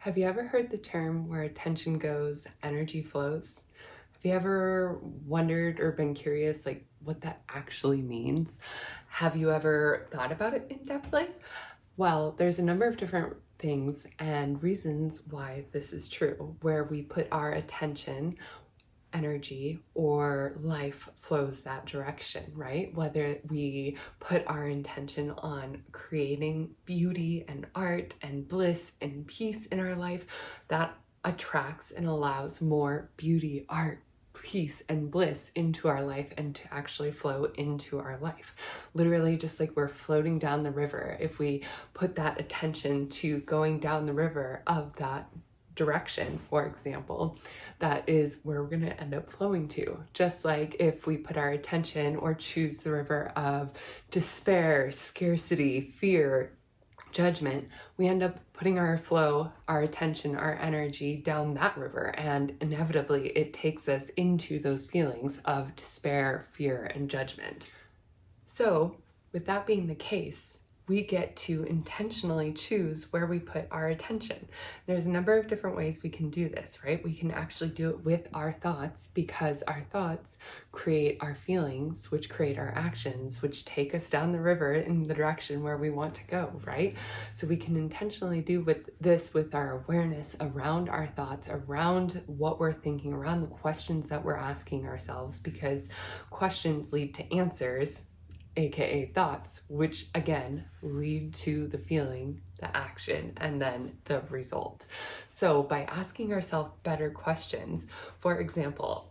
Have you ever heard the term where attention goes, energy flows? Have you ever wondered or been curious like what that actually means? Have you ever thought about it in depthly? Well, there's a number of different things and reasons why this is true, where we put our attention, energy, or life flows that direction, right? Whether we put our intention on creating beauty and art and bliss and peace in our life, that attracts and allows more beauty, art, peace, and bliss into our life and to actually flow into our life. Literally, just like we're floating down the river, if we put that attention to going down the river of that direction, for example, that is where we're going to end up flowing to. Just like if we put our attention or choose the river of despair, scarcity, fear, judgment, we end up putting our flow, our attention, our energy down that river, and inevitably it takes us into those feelings of despair, fear, and judgment. So, with that being the case, we get to intentionally choose where we put our attention. There's a number of different ways we can do this, right? We can actually do it with our thoughts, because our thoughts create our feelings, which create our actions, which take us down the river in the direction where we want to go, right? So we can intentionally do this with our awareness around our thoughts, around what we're thinking, around the questions that we're asking ourselves, because questions lead to answers, aka thoughts, which again lead to the feeling, the action, and then the result. So by asking ourselves better questions, for example,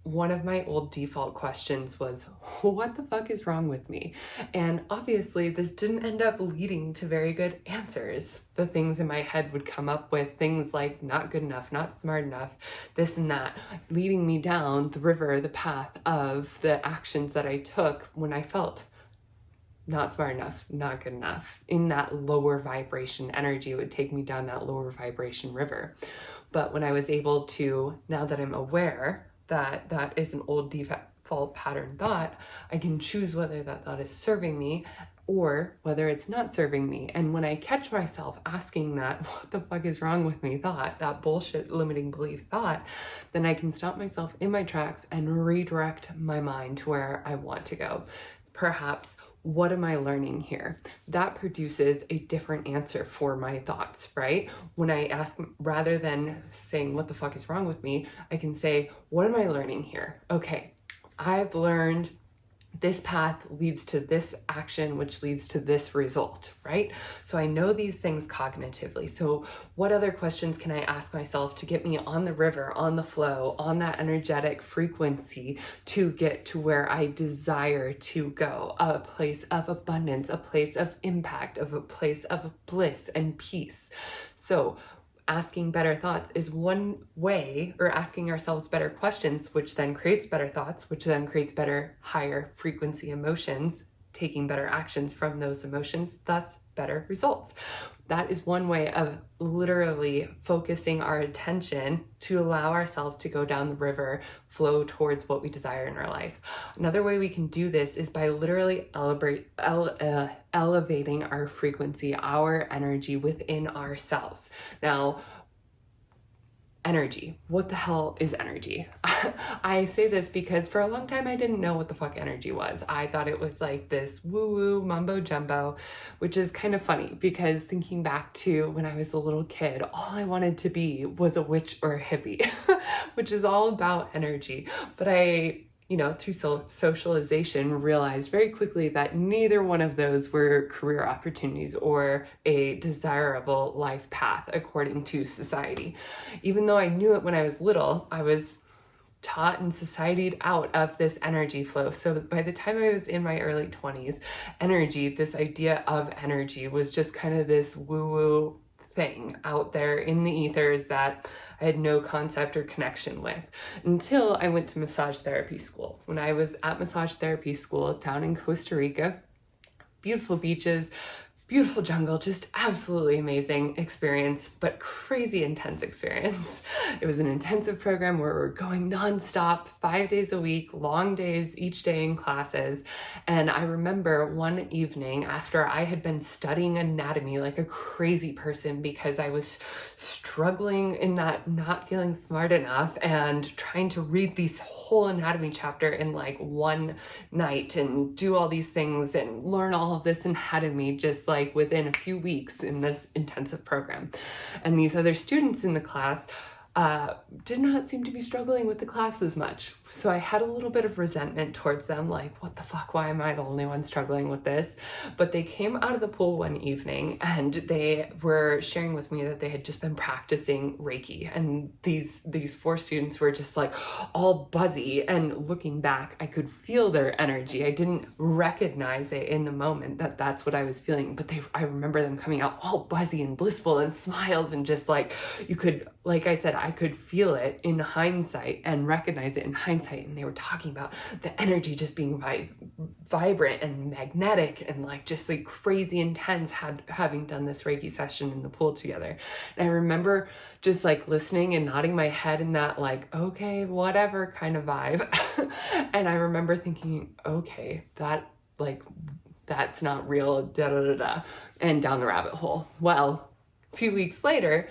one of my old default questions was, what the fuck is wrong with me? And obviously this didn't end up leading to very good answers. The things in my head would come up with things like not good enough, not smart enough, this and that, leading me down the river, the path of the actions that I took when I felt not smart enough, not good enough. In that lower vibration energy, it would take me down that lower vibration river. But when I was able to, now that I'm aware that that is an old default pattern thought, I can choose whether that thought is serving me or whether it's not serving me. And when I catch myself asking that, what the fuck is wrong with me thought, that bullshit limiting belief thought, then I can stop myself in my tracks and redirect my mind to where I want to go. Perhaps, what am I learning here? That produces a different answer for my thoughts, right? When I ask, rather than saying, what the fuck is wrong with me? I can say, what am I learning here? Okay, I've learned this path leads to this action, which leads to this result, right? So I know these things cognitively. So what other questions can I ask myself to get me on the river, on the flow, on that energetic frequency to get to where I desire to go? A place of abundance, a place of impact, of a place of bliss and peace. So asking better thoughts is one way, or asking ourselves better questions, which then creates better thoughts, which then creates better, higher frequency emotions, taking better actions from those emotions, thus better results. That is one way of literally focusing our attention to allow ourselves to go down the river, flow towards what we desire in our life. Another way we can do this is by literally elevating our frequency, our energy within ourselves. Now, energy. What the hell is energy? I say this because for a long time I didn't know what the fuck energy was. I thought it was like this woo-woo mumbo jumbo, which is kind of funny because thinking back to when I was a little kid, all I wanted to be was a witch or a hippie, which is all about energy. But I, through socialization, realized very quickly that neither one of those were career opportunities or a desirable life path according to society. Even though I knew it when I was little, I was taught and societied out of this energy flow. So by the time I was in my early 20s, energy, this idea of energy was just kind of this woo-woo thing out there in the ethers that I had no concept or connection with until I went to massage therapy school. When I was at massage therapy school down in Costa Rica, beautiful beaches, beautiful jungle, just absolutely amazing experience, but crazy intense experience. It was an intensive program where we're going nonstop, 5 days a week, long days, each day in classes. And I remember one evening after I had been studying anatomy like a crazy person because I was struggling in that not feeling smart enough and trying to read these whole anatomy chapter in like one night and do all these things and learn all of this anatomy just like within a few weeks in this intensive program. And these other students in the class did not seem to be struggling with the class as much. So I had a little bit of resentment towards them, like, what the fuck, why am I the only one struggling with this? But they came out of the pool one evening and they were sharing with me that they had just been practicing Reiki. And these 4 students were just like all buzzy, and looking back, I could feel their energy. I didn't recognize it in the moment that that's what I was feeling, but I remember them coming out all buzzy and blissful and smiles, and just like, you could, like I said, I could feel it in hindsight and recognize it in hindsight. And they were talking about the energy just being vibrant and magnetic and like just like crazy intense, having done this Reiki session in the pool together. And I remember just like listening and nodding my head in that like, okay, whatever kind of vibe. And I remember thinking, okay, that's not real, da da da da, and down the rabbit hole. Well, a few weeks later,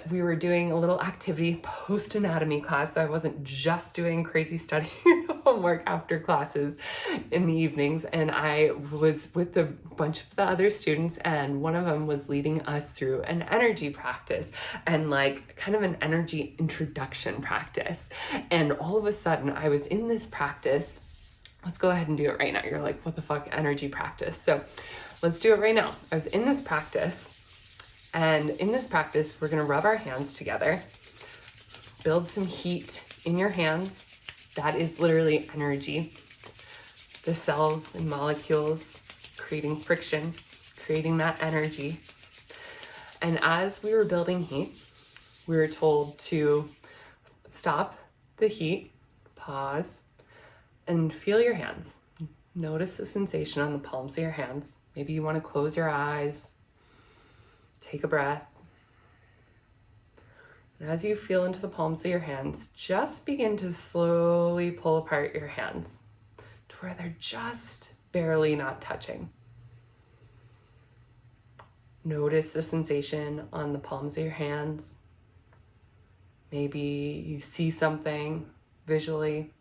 we were doing a little activity post-anatomy class, so I wasn't just doing crazy study homework after classes in the evenings, and I was with a bunch of the other students, and one of them was leading us through an energy practice and like kind of an energy introduction practice. And all of a sudden, I was in this practice. Let's go ahead and do it right now. You're like, what the fuck, energy practice? So let's do it right now. I was in this practice. And in this practice, we're gonna rub our hands together, build some heat in your hands. That is literally energy. The cells and molecules creating friction, creating that energy. And as we were building heat, we were told to stop the heat, pause, and feel your hands. Notice the sensation on the palms of your hands. Maybe you wanna close your eyes. Take a breath. And as you feel into the palms of your hands, just begin to slowly pull apart your hands to where they're just barely not touching. Notice the sensation on the palms of your hands. Maybe you see something visually,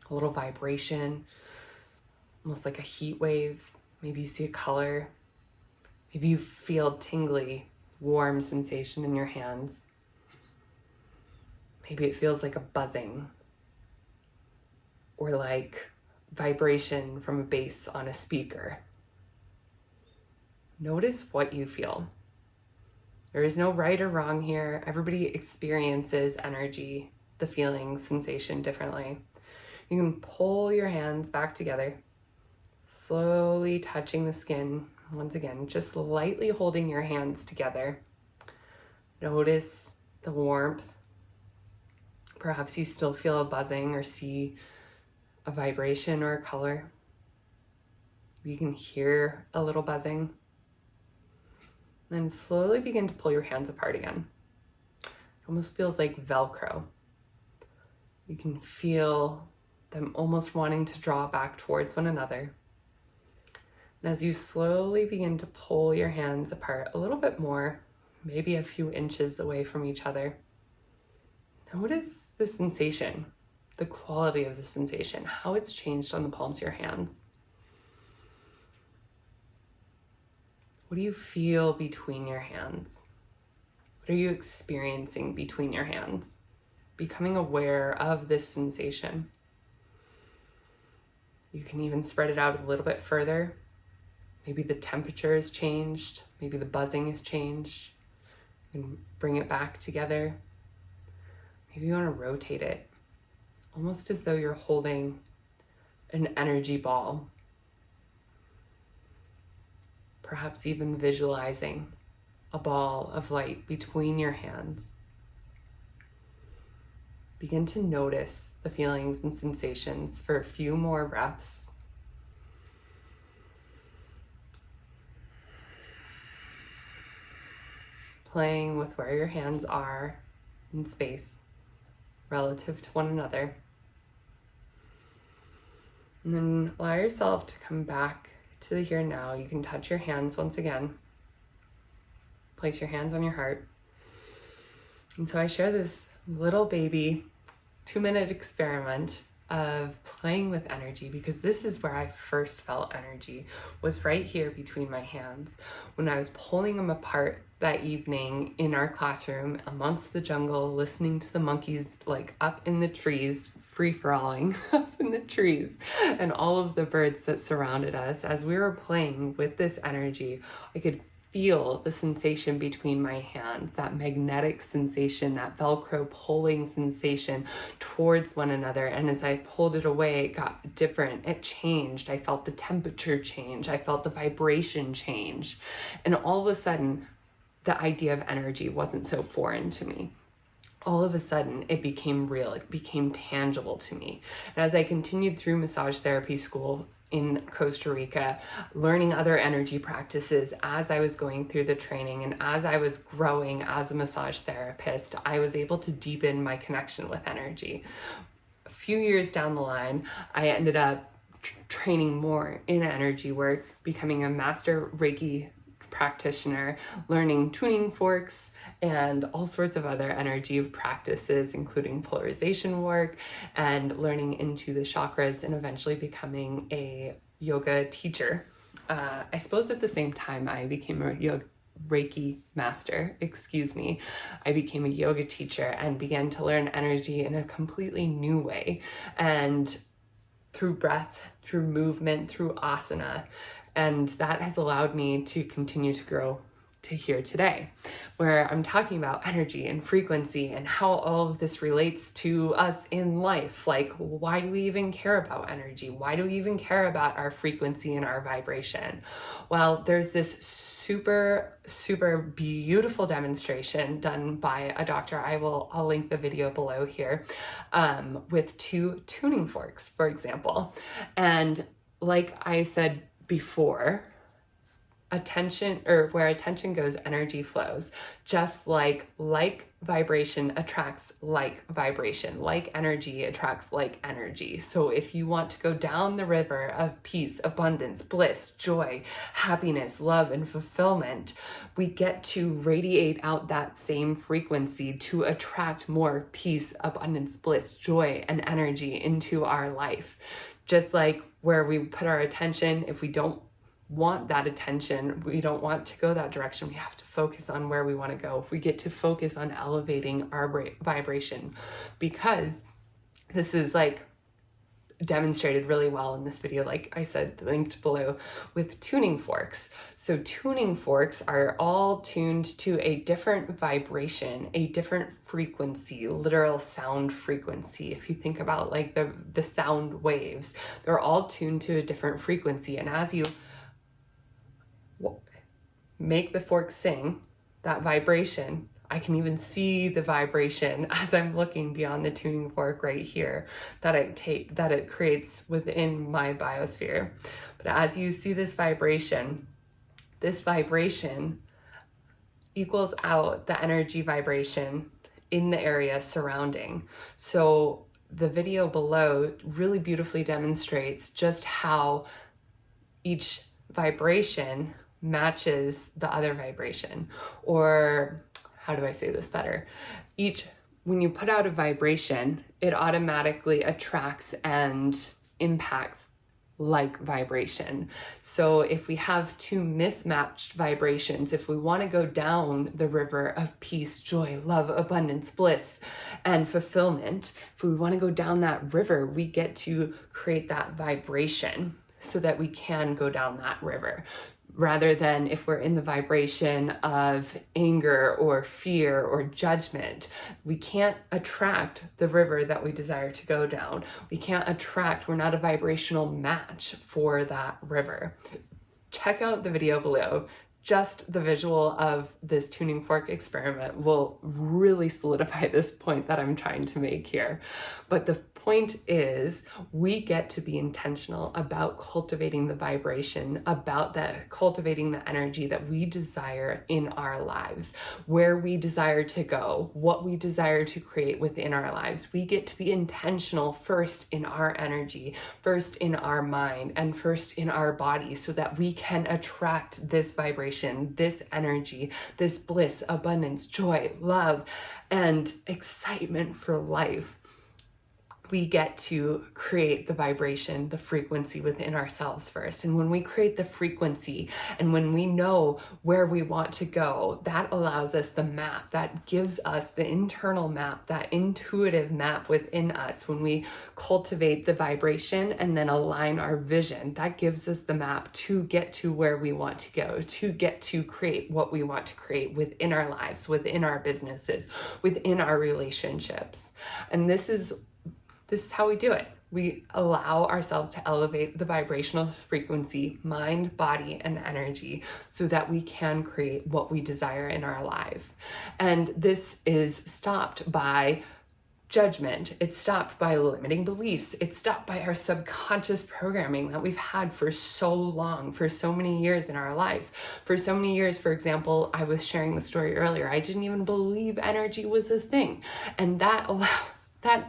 a little vibration, almost like a heat wave. Maybe you see a color. Maybe you feel tingly, warm sensation in your hands. Maybe it feels like a buzzing or like vibration from a bass on a speaker. Notice what you feel. There is no right or wrong here. Everybody experiences energy, the feeling, sensation differently. You can pull your hands back together, slowly touching the skin. Once again, just lightly holding your hands together. Notice the warmth. Perhaps you still feel a buzzing or see a vibration or a color. You can hear a little buzzing. Then slowly begin to pull your hands apart again. It almost feels like Velcro. You can feel them almost wanting to draw back towards one another. And as you slowly begin to pull your hands apart a little bit more, maybe a few inches away from each other, notice the sensation, the quality of the sensation, how it's changed on the palms of your hands. What do you feel between your hands? What are you experiencing between your hands? Becoming aware of this sensation. You can even spread it out a little bit further. Maybe the temperature has changed. Maybe the buzzing has changed. You can bring it back together. Maybe you want to rotate it, almost as though you're holding an energy ball. Perhaps even visualizing a ball of light between your hands. Begin to notice the feelings and sensations for a few more breaths. playing with where your hands are in space relative to one another. And then allow yourself to come back to the here and now. You can touch your hands once again. Place your hands on your heart. And so I share this little baby 2-minute experiment of playing with energy, because this is where I first felt energy, was right here between my hands when I was pulling them apart that evening in our classroom amongst the jungle, listening to the monkeys like up in the trees, free-for-alling up in the trees, and all of the birds that surrounded us. As we were playing with this energy, I could feel the sensation between my hands, that magnetic sensation, that Velcro pulling sensation towards one another. And as I pulled it away, it got different. It changed. I felt the temperature change. I felt the vibration change. And all of a sudden, the idea of energy wasn't so foreign to me. All of a sudden, it became real. It became tangible to me. And as I continued through massage therapy school in Costa Rica, learning other energy practices as I was going through the training, and as I was growing as a massage therapist, I was able to deepen my connection with energy. A few years down the line, I ended up training more in energy work, becoming a master Reiki practitioner, learning tuning forks and all sorts of other energy practices, including polarization work, and learning into the chakras, and eventually becoming a yoga teacher. I suppose at the same time I became a Reiki master, I became a yoga teacher and began to learn energy in a completely new way, and through breath, through movement, through asana. And that has allowed me to continue to grow to here today, where I'm talking about energy and frequency and how all of this relates to us in life. Like, why do we even care about energy? Why do we even care about our frequency and our vibration? Well, there's this super, super beautiful demonstration done by a doctor. I'll link the video below here, with 2 tuning forks, for example. And like I said before, attention, or where attention goes, energy flows. Just like vibration attracts like vibration, like energy attracts like energy. So if you want to go down the river of peace, abundance, bliss, joy, happiness, love, and fulfillment, we get to radiate out that same frequency to attract more peace, abundance, bliss, joy, and energy into our life. Just like where we put our attention, if we don't want that attention, we don't want to go that direction, we have to focus on where we want to go. We get to focus on elevating our vibration, because this is like demonstrated really well in this video, like I said, linked below, with tuning forks. So tuning forks are all tuned to a different vibration, a different frequency, literal sound frequency. If you think about like the sound waves, they're all tuned to a different frequency. And as you make the fork sing, that vibration, I can even see the vibration as I'm looking beyond the tuning fork right here that it creates within my biosphere. But as you see this vibration equals out the energy vibration in the area surrounding. So the video below really beautifully demonstrates just how each vibration matches the other vibration, or how do I say this better? When you put out a vibration, it automatically attracts and impacts like vibration. So if we have 2 mismatched vibrations, if we want to go down the river of peace, joy, love, abundance, bliss, and fulfillment, if we want to go down that river, we get to create that vibration so that we can go down that river. Rather than if we're in the vibration of anger or fear or judgment, we can't attract the river that we desire to go down. We're not a vibrational match for that river. Check out the video below. Just the visual of this tuning fork experiment will really solidify this point that I'm trying to make here. But the point is we get to be intentional about cultivating the vibration, about that, cultivating the energy that we desire in our lives, where we desire to go, what we desire to create within our lives. We get to be intentional first in our energy, first in our mind, and first in our body, so that we can attract this vibration, this energy, this bliss, abundance, joy, love, and excitement for life. We get to create the vibration, the frequency within ourselves first. And when we create the frequency and when we know where we want to go, that allows us the map, that gives us the internal map, that intuitive map within us. When we cultivate the vibration and then align our vision, that gives us the map to get to where we want to go, to get to create what we want to create within our lives, within our businesses, within our relationships. And this is how we do it. We allow ourselves to elevate the vibrational frequency, mind, body, and energy, so that we can create what we desire in our life. And this is stopped by judgment. It's stopped by limiting beliefs. It's stopped by our subconscious programming that we've had for so long, for so many years in our life. For so many years, for example, I was sharing the story earlier, I didn't even believe energy was a thing. And that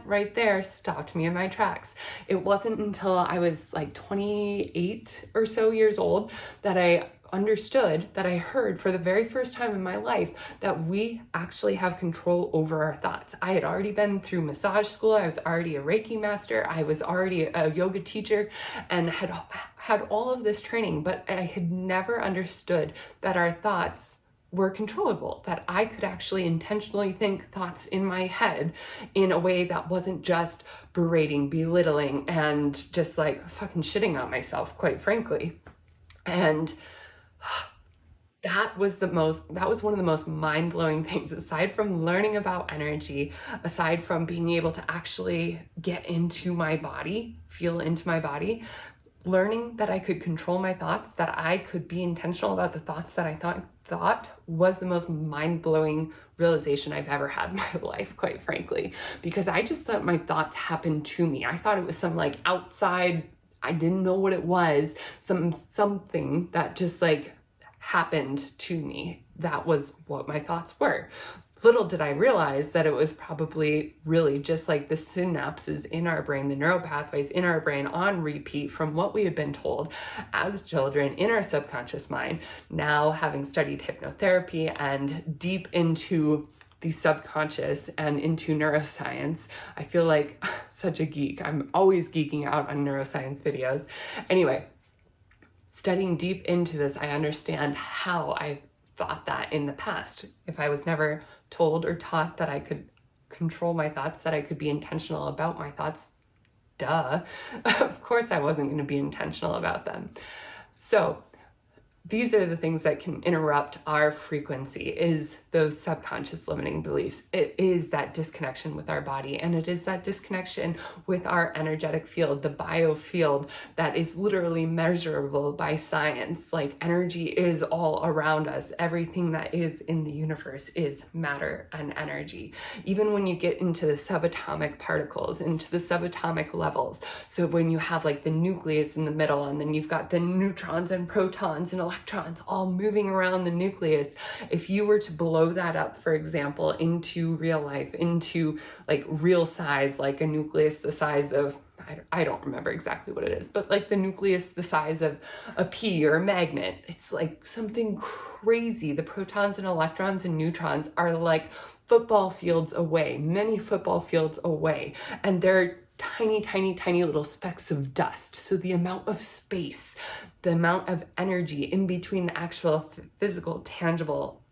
right there stopped me in my tracks. It wasn't until I was like 28 or so years old that I understood, that I heard for the very first time in my life, that we actually have control over our thoughts. I had already been through massage school. I was already a Reiki master. I was already a yoga teacher and had all of this training, but I had never understood that our thoughts were controllable, that I could actually intentionally think thoughts in my head in a way that wasn't just berating, belittling, and just like fucking shitting on myself, quite frankly. And that was one of the most mind-blowing things, aside from learning about energy, aside from being able to actually get into my body, feel into my body, learning that I could control my thoughts, that I could be intentional about the thoughts that I thought was the most mind-blowing realization I've ever had in my life, quite frankly, because I just thought my thoughts happened to me. I thought it was some like outside, I didn't know what it was, something that just like happened to me. That was what my thoughts were. Little did I realize that it was probably really just like the synapses in our brain, the neural pathways in our brain on repeat from what we had been told as children in our subconscious mind. Now, having studied hypnotherapy and deep into the subconscious and into neuroscience, I feel like such a geek. I'm always geeking out on neuroscience videos. Anyway, studying deep into this, I understand how I thought that in the past. If I was never told or taught that I could control my thoughts, that I could be intentional about my thoughts, duh, of course I wasn't going to be intentional about them. So these are the things that can interrupt our frequency, is those subconscious limiting beliefs. It is that disconnection with our body, and it is that disconnection with our energetic field, the biofield that is literally measurable by science. Like, energy is all around us. Everything that is in the universe is matter and energy. Even when you get into the subatomic particles, into the subatomic levels. So when you have like the nucleus in the middle, and then you've got the neutrons and protons and electrons all moving around the nucleus. If you were to blow that up, for example, into real life, into like real size, like a nucleus the size of, I don't remember exactly what it is, but like the nucleus the size of a pea or a magnet, it's like something crazy. The protons and electrons and neutrons are like football fields away, many football fields away, and they're tiny, tiny, tiny little specks of dust. So the amount of space, the amount of energy in between the actual physical, tangible,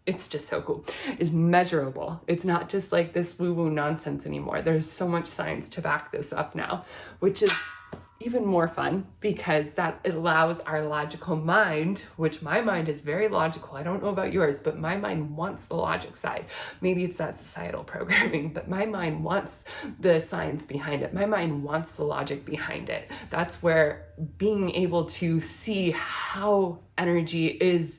it's just so cool, is measurable. It's not just like this woo-woo nonsense anymore. There's so much science to back this up now, which is even more fun, because that allows our logical mind, which my mind is very logical. I don't know about yours, but my mind wants the logic side. Maybe it's that societal programming, but my mind wants the science behind it. My mind wants the logic behind it. That's where being able to see how energy is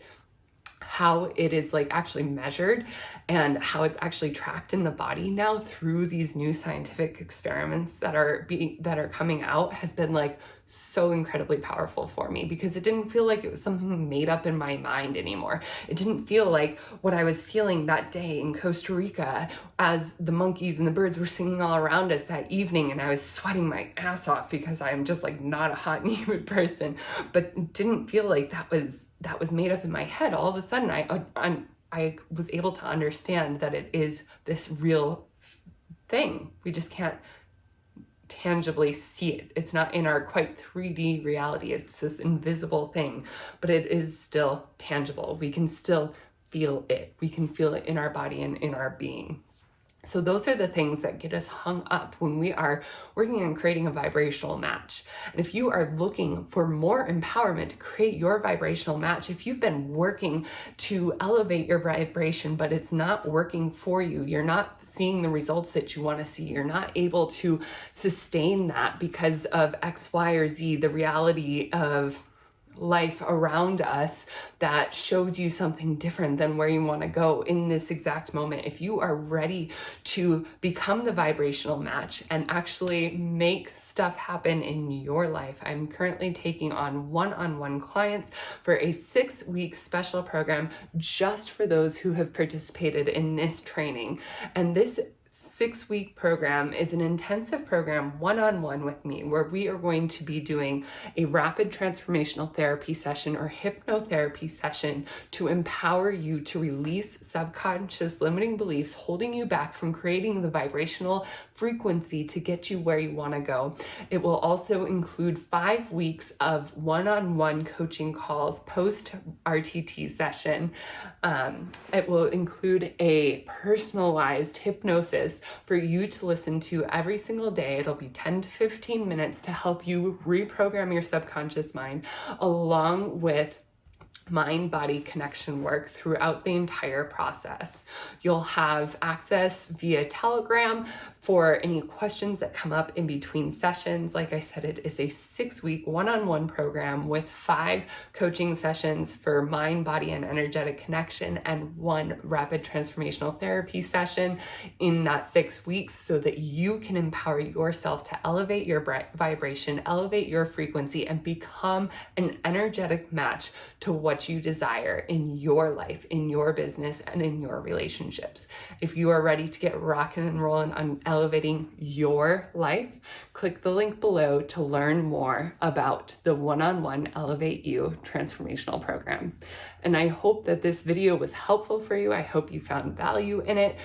how it is like actually measured and how it's actually tracked in the body now through these new scientific experiments that are coming out has been like so incredibly powerful for me, because it didn't feel like it was something made up in my mind anymore. It didn't feel like what I was feeling that day in Costa Rica as the monkeys and the birds were singing all around us that evening, and I was sweating my ass off because I'm just like not a hot and humid person, but it didn't feel like that was made up in my head. All of a sudden I was able to understand that it is this real thing. We just can't tangibly see it. It's not in our quite 3D reality. It's this invisible thing, but it is still tangible. We can still feel it. We can feel it in our body and in our being. So those are the things that get us hung up when we are working on creating a vibrational match. And if you are looking for more empowerment to create your vibrational match, if you've been working to elevate your vibration, but it's not working for you, you're not seeing the results that you want to see, you're not able to sustain that because of X, Y, or Z, the reality of life around us that shows you something different than where you want to go in this exact moment. If you are ready to become the vibrational match and actually make stuff happen in your life, I'm currently taking on one-on-one clients for a 6-week special program just for those who have participated in this training. And this 6-week program is an intensive program one-on-one with me, where we are going to be doing a rapid transformational therapy session or hypnotherapy session to empower you to release subconscious limiting beliefs holding you back from creating the vibrational frequency to get you where you want to go. It will also include 5 weeks of one-on-one coaching calls post RTT session. It will include a personalized hypnosis for you to listen to every single day. It'll be 10 to 15 minutes to help you reprogram your subconscious mind, along with mind-body connection work throughout the entire process. You'll have access via Telegram for any questions that come up in between sessions. Like I said, it is a 6-week one-on-one program with 5 coaching sessions for mind, body, and energetic connection, and 1 rapid transformational therapy session in that 6 weeks, so that you can empower yourself to elevate your vibration, elevate your frequency, and become an energetic match to what you desire in your life, in your business, and in your relationships. If you are ready to get rocking and rolling on elevating your life, click the link below to learn more about the one-on-one Elevate You transformational program. And I hope that this video was helpful for you. I hope you found value in it.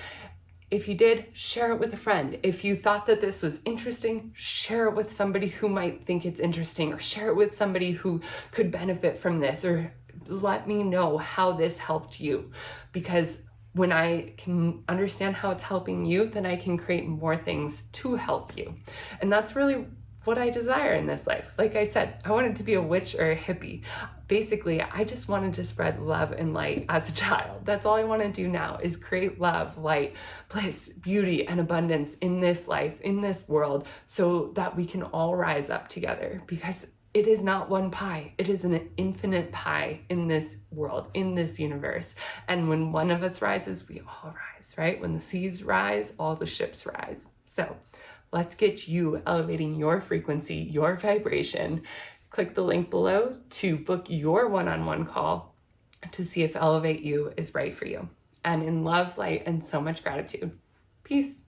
If you did, share it with a friend. If you thought that this was interesting, share it with somebody who might think it's interesting, or share it with somebody who could benefit from this, or let me know how this helped you. Because when I can understand how it's helping you, then I can create more things to help you. And that's really what I desire in this life. Like I said, I wanted to be a witch or a hippie. Basically, I just wanted to spread love and light as a child. That's all I want to do now, is create love, light, bliss, beauty, and abundance in this life, in this world, so that we can all rise up together. Because it is not one pie. It is an infinite pie in this world, in this universe. And when one of us rises, we all rise, right? When the seas rise, all the ships rise. So let's get you elevating your frequency, your vibration. Click the link below to book your one-on-one call to see if Elevate You is right for you. And in love, light, and so much gratitude. Peace.